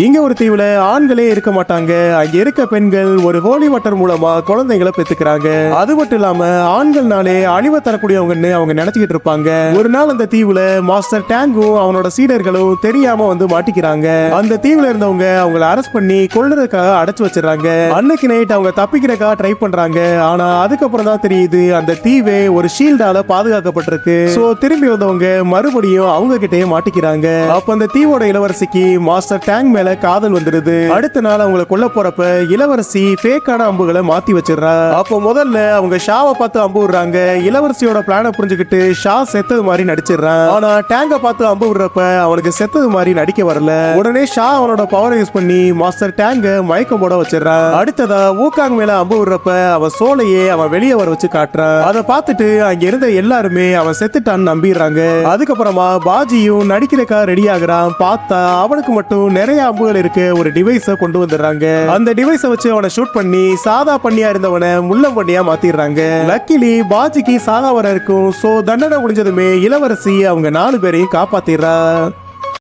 இங்க ஒரு தீவுல ஆண்களே இருக்க மாட்டாங்க. அங்க இருக்க பெண்கள் ஒரு ஹோலி வாட்டர் மூலமா குழந்தைகளை பெத்துக்கிறாங்க. அது மட்டும் இல்லாம ஆண்கள்னாலே அழிவை தரக்கூடியவங்கன்னு அவங்க நினைச்சுக்கிட்டு இருப்பாங்க. ஒரு நாள் அந்த தீவுல மாஸ்டர் டேங்கும் அவனோட சீடர்களும் தெரியாம வந்து மாட்டிக்கிறாங்க. அந்த தீவுல இருந்தவங்க அவங்களை அரெஸ்ட் பண்ணி கொல்றதுக்காக அடைச்சு வச்சிடறாங்க. அன்னைக்கு நைட் அவங்க தப்பிக்கிறதுக்காக ட்ரை பண்றாங்க. ஆனா அதுக்கப்புறம் தான் தெரியுது அந்த தீவே ஒரு ஷீல்டால பாதுகாக்கப்பட்டிருக்கு. சோ திரும்பி வந்தவங்க மறுபடியும் அவங்க கிட்டே மாட்டிக்கிறாங்க. அப்ப அந்த தீவோட இளவரசிக்கு மாஸ்டர் டேங் மேல காதல் வந்துருது. அடுத்த நாள் அவங்களை கொல்ல போறப்ப இளவரசி ஃபேக்கான அம்புகளை மாத்தி வச்சிடறா. அப்போ முதல்ல அவங்க ஷாவை பார்த்து அம்பு விடுறாங்க. இளவரசியோட பிளான புரிஞ்சுக்கிட்டு ஷா செத்தது மாதிரி நடிச்சிடறான். ஆனா டேங்க பார்த்து அம்பு விடுறப்ப அவனுக்கு செத்தது மாதிரி நடிக்க வரல. உடனே ஷா அவனோட பவரை யூஸ் பண்ணி மாஸ்டர் டேங்க மயக்கம் போட வச்சிடறான். அடுத்ததா ஊகாங் மேல அம்பு விடுறப்ப அவன் சோலையே அவன் வெளியே வர வச்சு காட்டுறான். அதை பார்த்துட்டு அங்க இருந்த எல்லாருமே அவன் செத்துட்டான்னு நம்பிடுறாங்க. அதுக்கப்புறமா பாஜியும் நடிக்கிறக்கா ரெடி ஆகுறான். பார்த்தா அவனுக்கு மட்டும் நிறைய அம்புகள் இருக்கு. ஒரு டிவைஸ கொண்டு வந்துடுறாங்க. அந்த டிவைஸ வச்சு அவனை ஷூட் பண்ணி சாதா பண்ணியா இருந்தவனை முள்ளம் பண்ணியா மாத்திடுறாங்க. லக்கிலி பாஜிக்கு சாதா வர இருக்கும். சோ தண்டனை முடிஞ்சதுமே இளவரசி அவங்க 4 பேரையும் காப்பாத்திடுறா.